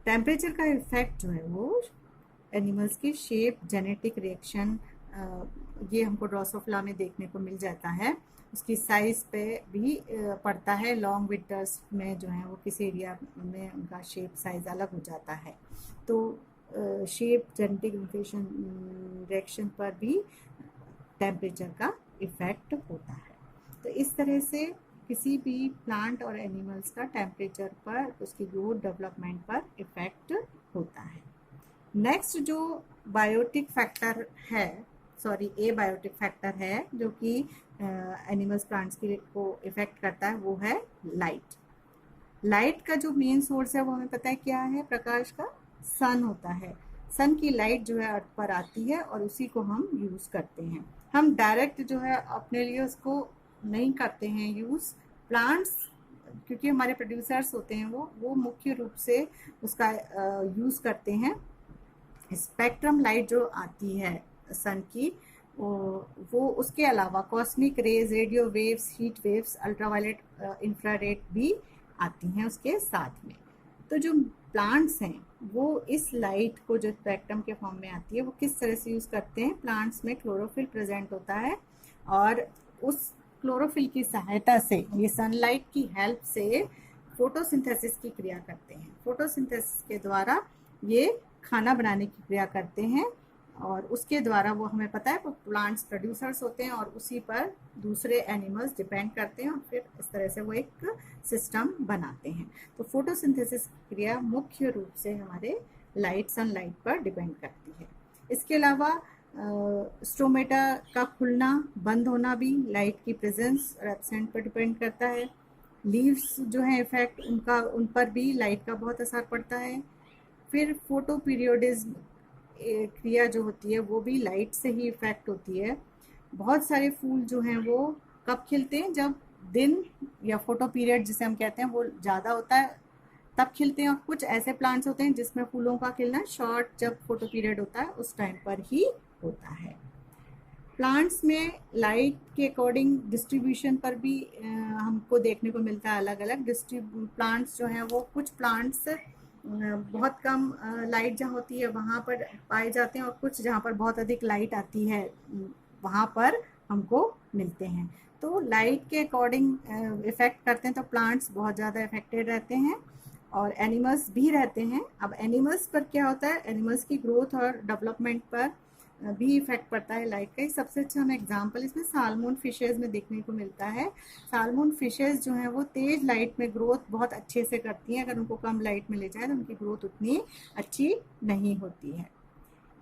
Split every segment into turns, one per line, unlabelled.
Temperature का effect जो है वो एनिमल्स की शेप, जेनेटिक रिएक्शन, ये हमको ड्रोसोफिला में देखने को मिल जाता है। उसकी साइज पे भी पड़ता है। लॉन्ग विंटर्स में जो है वो किसी एरिया में उनका शेप साइज अलग हो जाता है। तो शेप, जेनेटिक रिएक्शन पर भी टेम्परेचर का इफेक्ट होता है। तो इस तरह से किसी भी प्लांट और एनिमल्स का टेम्परेचर पर, उसकी ग्रोथ, डेवलपमेंट पर इफेक्ट होता है। नेक्स्ट जो बायोटिक फैक्टर है, सॉरी ए बायोटिक फैक्टर है जो कि एनिमल्स, प्लांट्स को इफेक्ट करता है, वो है लाइट। लाइट का जो मेन सोर्स है वो हमें पता है क्या है, प्रकाश का, सन होता है। सन की लाइट जो है अर्थ पर आती है और उसी को हम यूज़ करते हैं। हम डायरेक्ट जो है अपने लिए उसको नहीं करते हैं यूज़। प्लांट्स, क्योंकि हमारे प्रोड्यूसर्स होते हैं, वो मुख्य रूप से उसका यूज़ करते हैं। स्पेक्ट्रम लाइट जो आती है सन की, वो उसके अलावा cosmic rays, radio waves, heat waves, ultraviolet, infrared भी आती हैं उसके साथ में। तो जो प्लांट्स हैं वो इस लाइट को जो स्पेक्ट्रम के फॉर्म में आती है वो किस तरह से यूज़ करते हैं, प्लांट्स में क्लोरोफिल प्रेजेंट होता है और उस क्लोरोफिल की सहायता से, ये सनलाइट की हेल्प से फोटोसिंथेसिस की क्रिया करते हैं। फोटोसिंथेसिस के द्वारा ये खाना बनाने की क्रिया करते हैं और उसके द्वारा, वो हमें पता है, वो प्लांट्स प्रोड्यूसर्स होते हैं और उसी पर दूसरे एनिमल्स डिपेंड करते हैं और फिर इस तरह से वो एक सिस्टम बनाते हैं। तो फोटोसिंथेसिस क्रिया मुख्य रूप से हमारे लाइट, सनलाइट पर डिपेंड करती है। इसके अलावा स्टोमेटा का खुलना, बंद होना भी लाइट की प्रेजेंस और एब्सेंट पर डिपेंड करता है। लीव्स जो है इफेक्ट उनका, उन पर भी लाइट का बहुत असर पड़ता है। फिर फोटो पीरियोडिज्म क्रिया जो होती है वो भी लाइट से ही इफेक्ट होती है। बहुत सारे फूल जो हैं वो कब खिलते हैं, जब दिन या फोटो पीरियड जिसे हम कहते हैं वो ज़्यादा होता है तब खिलते हैं। और कुछ ऐसे प्लांट्स होते हैं जिसमें फूलों का खिलना शॉर्ट, जब फोटो पीरियड होता है उस टाइम पर ही होता है। प्लांट्स में लाइट के अकॉर्डिंग डिस्ट्रीब्यूशन पर भी हमको देखने को मिलता है अलग अलग प्लांट्स जो हैं वो, कुछ प्लांट्स बहुत कम लाइट जहाँ होती है वहाँ पर पाए जाते हैं और कुछ जहाँ पर बहुत अधिक लाइट आती है वहाँ पर हमको मिलते हैं। तो लाइट के अकॉर्डिंग इफ़ेक्ट करते हैं, तो प्लांट्स बहुत ज़्यादा इफेक्टेड रहते हैं और एनिमल्स भी रहते हैं। अब एनिमल्स पर क्या होता है, एनिमल्स की ग्रोथ और डेवलपमेंट पर भी इफेक्ट पड़ता है लाइट का। सबसे अच्छा हमें एग्जांपल इसमें साल्मन फिशेज में देखने को मिलता है। साल्मन फिशेज जो है वो तेज लाइट में ग्रोथ बहुत अच्छे से करती हैं। अगर उनको कम लाइट में ले जाए तो उनकी ग्रोथ उतनी अच्छी नहीं होती है।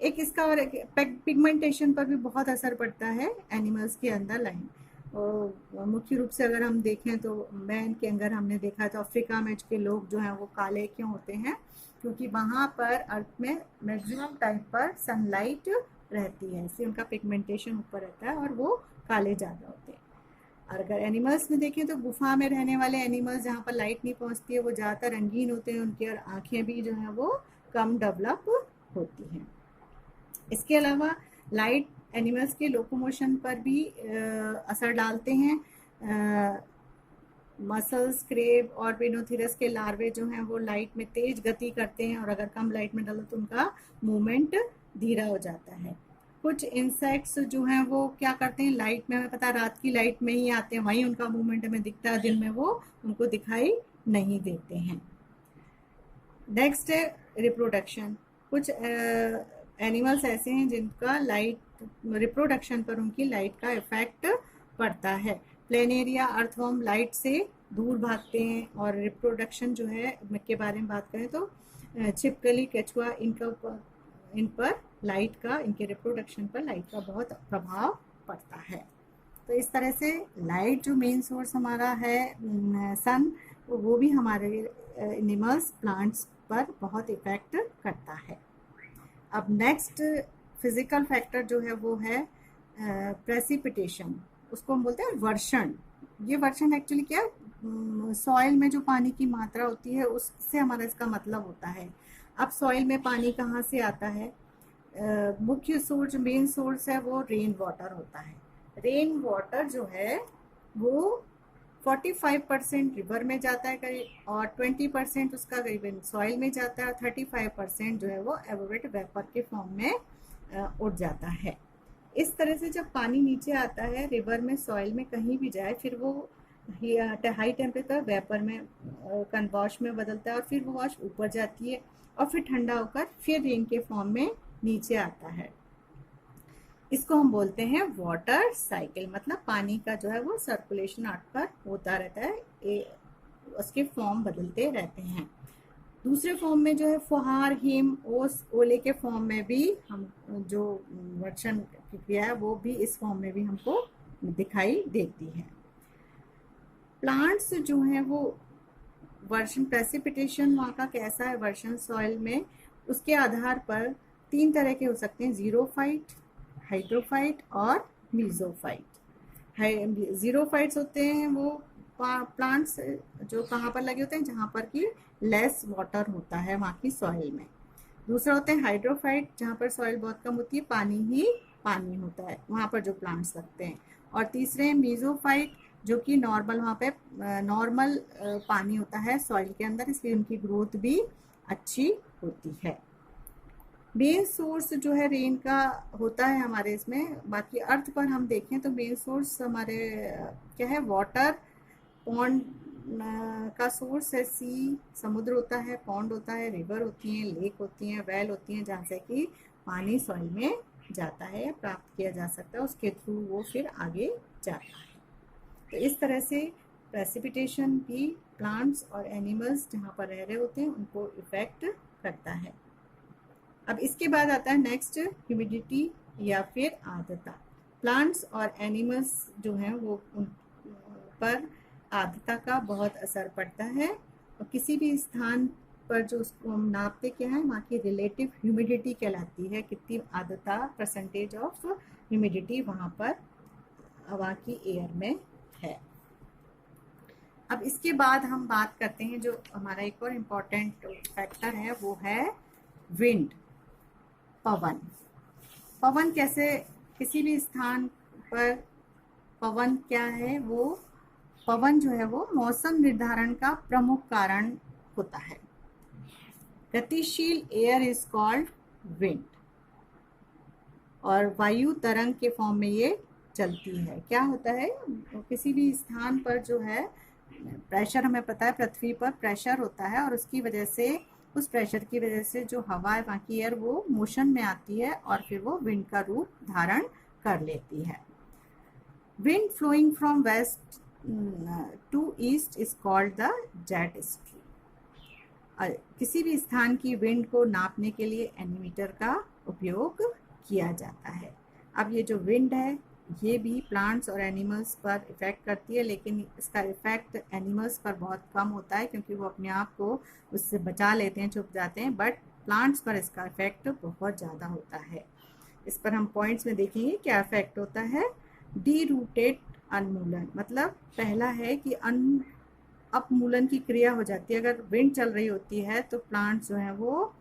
एक इसका और पिगमेंटेशन पर भी बहुत असर पड़ता है एनिमल्स के अंदर लाइन। और मुख्य रूप से अगर हम देखें तो मैन के अंदर हमने देखा तो अफ्रीका में के लोग जो हैं वो काले क्यों होते हैं, क्योंकि वहाँ पर अर्थ में मैक्सिमम टाइम पर सनलाइट रहती है, इसलिए उनका पिगमेंटेशन ऊपर रहता है और वो काले ज़्यादा होते हैं। और अगर एनिमल्स में देखें तो गुफा में रहने वाले एनिमल्स जहाँ पर लाइट नहीं पहुँचती है वो ज़्यादातर रंगीन होते हैं, उनकी और आँखें भी जो हैं वो कम डेवलप होती हैं। इसके अलावा लाइट एनिमल्स के लोकोमोशन पर भी असर डालते हैं। मसल्स, क्रेब और पिनोथिरस के लार्वे जो हैं वो लाइट में तेज गति करते हैं और अगर कम लाइट में डालो तो उनका मूवमेंट धीरा हो जाता है। कुछ इंसेक्ट्स जो हैं वो क्या करते हैं, लाइट में, हमें पता रात की लाइट में ही आते हैं, वहीं उनका मूवमेंट हमें दिखता है, दिन में वो उनको दिखाई नहीं देते हैं। नेक्स्ट है रिप्रोडक्शन। कुछ एनिमल्स ऐसे हैं जिनका लाइट रिप्रोडक्शन पर उनकी लाइट का इफेक्ट पड़ता है। प्लेनेरिया, अर्थवर्म लाइट से दूर भागते हैं और रिप्रोडक्शन जो है के बारे में बात करें तो छिपकली, केचुआ, इन पर लाइट का, इनके रिप्रोडक्शन पर लाइट का बहुत प्रभाव पड़ता है। तो इस तरह से लाइट जो मेन सोर्स हमारा है सन, वो भी हमारे एनिमल्स, प्लांट्स पर बहुत इफेक्ट करता है। अब नेक्स्ट फिजिकल फैक्टर जो है वो है प्रेसिपिटेशन, उसको हम बोलते हैं वर्षण। ये वर्षण एक्चुअली क्या, सॉइल में जो पानी की मात्रा होती है उससे हमारा इसका मतलब होता है। अब सॉइल में पानी कहाँ से आता है, मुख्य सोर्स, मेन सोर्स है वो रेन वाटर होता है। रेन वाटर जो है वो 45% रिवर में जाता है करीब, और 20% उसका करीबन सॉइल में जाता है, और 35% जो है वो एवोपोरेट वेपर के फॉर्म में उड़ जाता है। इस तरह से जब पानी नीचे आता है रिवर में, सॉइल में, कहीं भी जाए, फिर वो हाई टेम्परेचर वेपर में वॉश में बदलता है, और फिर वो वॉश ऊपर जाती है, और फिर ठंडा होकर फिर रेन के फॉर्म में नीचे आता है। इसको हम बोलते हैं वाटर साइकिल, मतलब पानी का जो है वो सर्कुलेशन आकर होता रहता है, उसके फॉर्म बदलते रहते हैं। दूसरे फॉर्म में जो है फुहार, हिम, ओस, ओले के फॉर्म में भी हम जो वर्षण की क्रिया है वो भी इस फॉर्म में भी हमको दिखाई देती है। प्लांट्स जो हैं वो वर्षण, प्रेसिपिटेशन वहाँ का कैसा है वर्षण सॉइल में, उसके आधार पर 3 तरह के हो सकते हैं, जीरोफाइट, हाइड्रोफाइट और मीसोफाइट। जीरोफाइट्स होते हैं वो प्लांट्स जो कहाँ पर लगे होते हैं, जहाँ पर कि लेस वाटर होता है वहाँ की सॉइल में। दूसरा होते हैं हाइड्रोफाइट, जहाँ पर सॉइल बहुत कम होती है, पानी ही पानी होता है, वहाँ पर जो प्लांट्स लगते हैं। और तीसरे हैं मीसोफाइट, जो कि नॉर्मल, वहाँ पे नॉर्मल पानी होता है सॉइल के अंदर, इसलिए उनकी ग्रोथ भी अच्छी होती है। मेन सोर्स जो है रेन का होता है हमारे इसमें, बाकी अर्थ पर हम देखें तो मेन सोर्स हमारे क्या है, वाटर, पॉन्ड का सोर्स है, सी, समुद्र होता है, पॉन्ड होता है, रिवर होती हैं, लेक होती हैं, वेल होती हैं, जहाँ से कि पानी सॉइल में जाता है, प्राप्त किया जा सकता है, उसके थ्रू वो फिर आगे जाता है। तो इस तरह से प्रेसिपिटेशन भी प्लांट्स और एनिमल्स जहाँ पर रह रहे होते हैं उनको इफेक्ट करता है। अब इसके बाद आता है नेक्स्ट, ह्यूमिडिटी या फिर आर्द्रता। प्लांट्स और एनिमल्स जो हैं वो उन पर आर्द्रता का बहुत असर पड़ता है, और किसी भी स्थान पर जो उसको हम नापते क्या है, वहाँ की रिलेटिव ह्यूमिडिटी कहलाती है, कितनी आर्द्रता, परसेंटेज ऑफ ह्यूमिडिटी वहाँ पर वहाँ की एयर में है। अब इसके बाद हम बात करते हैं जो हमारा एक और इम्पॉर्टेंट फैक्टर है, वो है विंड, पवन। पवन कैसे, किसी भी स्थान पर पवन क्या है, वो पवन जो है वो मौसम निर्धारण का प्रमुख कारण होता है। गतिशील एयर इज कॉल्ड विंड, और वायु तरंग के फॉर्म में ये चलती है। क्या होता है, किसी भी स्थान पर जो है प्रेशर, हमें पता है पृथ्वी पर प्रेशर होता है, और उसकी वजह से, उस प्रेशर की वजह से जो हवा है वहाँ की एयर वो मोशन में आती है, और फिर वो विंड का रूप धारण कर लेती है। Wind flowing from west to east is called the jet stream. किसी भी स्थान की विंड को नापने के लिए एनीमीटर का उपयोग किया जाता है। अब ये जो विंड है ये भी प्लांट्स और एनिमल्स पर इफ़ेक्ट करती है, लेकिन इसका इफ़ेक्ट एनिमल्स पर बहुत कम होता है, क्योंकि वो अपने आप को उससे बचा लेते हैं, छुप जाते हैं, बट प्लांट्स पर इसका इफ़ेक्ट बहुत ज़्यादा होता है। इस पर हम पॉइंट्स में देखेंगे क्या इफ़ेक्ट होता है। डी रूटेड उन्मूलन, मतलब पहला है कि अपमूलन की क्रिया हो जाती है। अगर विंड चल रही होती है तो प्लांट्स जो हैं वो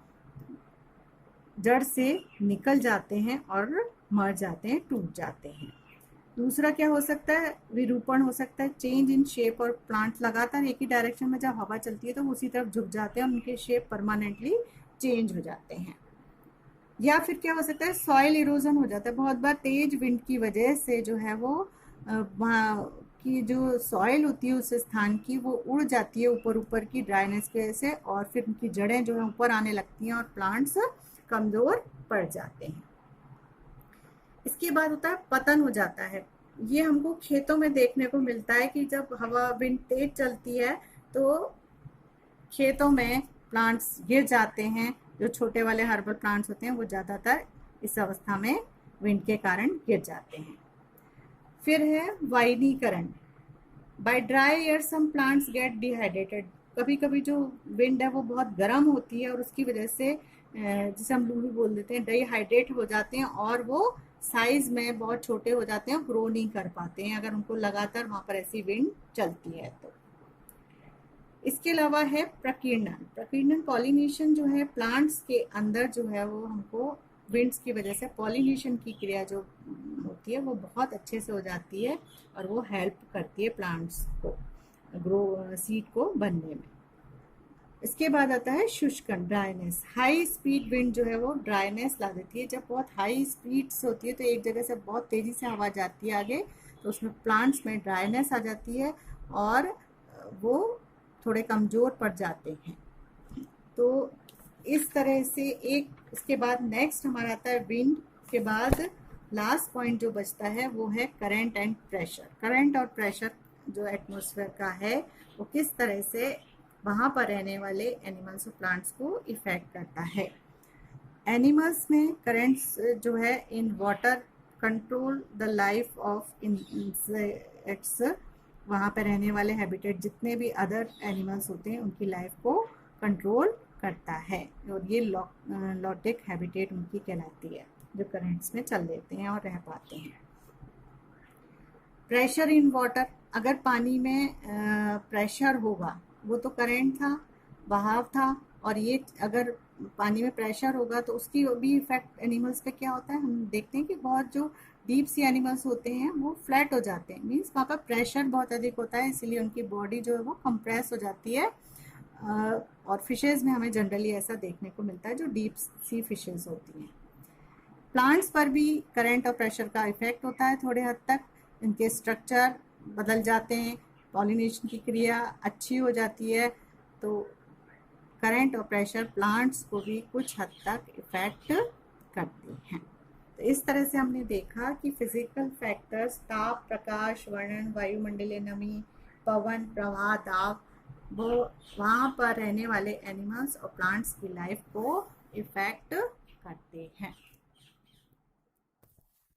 जड़ से निकल जाते हैं और मर जाते हैं, टूट जाते हैं। दूसरा क्या हो सकता है, विरूपण हो सकता है, चेंज इन शेप, और प्लांट लगातार एक ही डायरेक्शन में जब हवा चलती है तो वो उसी तरफ झुक जाते हैं, उनके शेप परमानेंटली चेंज हो जाते हैं। या फिर क्या हो सकता है, सॉइल इरोजन हो जाता है। बहुत बार तेज विंड की वजह से जो है वो वहाँ की जो सॉइल होती है उस स्थान की वो उड़ जाती है ऊपर ऊपर की ड्राइनेस की वजह से, और फिर उनकी जड़ें जो है ऊपर आने लगती हैं और प्लांट्स कमज़ोर पड़ जाते हैं। इसके बाद होता है पतन हो जाता है। ये हमको खेतों में देखने को मिलता है कि जब हवा, विंड तेज चलती है तो खेतों में प्लांट्स गिर जाते हैं। जो छोटे वाले हर्बल प्लांट्स होते हैं वो ज़्यादातर इस अवस्था में विंड के कारण गिर जाते हैं। फिर है वायनीकरण। By dry air some plants get dehydrated. कभी कभी जो विंड है वो बहुत गर्म होती है और उसकी वजह से जिसे हम लू भी बोल देते हैं, डिहाइड्रेट हो जाते हैं और वो साइज में बहुत छोटे हो जाते हैं, ग्रो नहीं कर पाते हैं अगर उनको लगातार वहाँ पर ऐसी विंड चलती है तो। इसके अलावा है प्रकीर्णन। प्रकीर्णन पॉलिनेशन जो है प्लांट्स के अंदर जो है वो हमको विंड्स की वजह से पॉलिनेशन की क्रिया जो होती है वो बहुत अच्छे से हो जाती है और वो हेल्प करती है प्लांट्स को। ग्रो सीड को बनने में। इसके बाद आता है शुष्कन, ड्राइनेस। हाई स्पीड विंड जो है वो ड्राइनेस ला देती है। जब बहुत हाई स्पीड से होती है तो एक जगह से बहुत तेज़ी से हवा जाती है आगे, तो उसमें प्लांट्स में ड्राइनेस आ जाती है और वो थोड़े कमज़ोर पड़ जाते हैं। तो इस तरह से एक, इसके बाद नेक्स्ट हमारा आता है विंड के बाद लास्ट पॉइंट जो बचता है वो है करंट एंड प्रेशर। करंट और प्रेशर जो एटमॉस्फेयर का है वो किस तरह से वहाँ पर रहने वाले एनिमल्स और प्लांट्स को इफ़ेक्ट करता है। एनिमल्स में करंट्स जो है in water control the life of insects, वहाँ पर रहने वाले हैबिटेट जितने भी अदर एनिमल्स होते हैं उनकी लाइफ को कंट्रोल करता है, और ये लॉटिक हैबिटेट उनकी कहलाती है जो करंट्स में चल देते हैं और रह पाते हैं। प्रेशर इन वाटर, अगर पानी में प्रेशर होगा, वो तो करंट था, बहाव था, और ये अगर पानी में प्रेशर होगा तो उसकी भी इफेक्ट एनिमल्स पे क्या होता है। हम देखते हैं कि बहुत जो डीप सी एनिमल्स होते हैं वो फ्लैट हो जाते हैं, मीन्स वहाँ पर प्रेशर बहुत अधिक होता है, इसलिए उनकी बॉडी जो है वो कंप्रेस हो जाती है। और फिशेज़ में हमें जनरली ऐसा देखने को मिलता है जो डीप सी फिशेज़ होती हैं। प्लांट्स पर भी करंट और प्रेशर का इफेक्ट होता है थोड़े हद तक, इनके स्ट्रक्चर बदल जाते हैं, पॉलिनेशन की क्रिया अच्छी हो जाती है, तो करंट और प्रेशर प्लांट्स को भी कुछ हद तक इफेक्ट करते हैं। तो इस तरह से हमने देखा कि फिजिकल फैक्टर्स ताप, प्रकाश, वर्णन, वायुमंडलीय नमी, पवन, प्रवाह, दाब, वो वहाँ पर रहने वाले एनिमल्स और प्लांट्स की लाइफ को इफेक्ट करते हैं।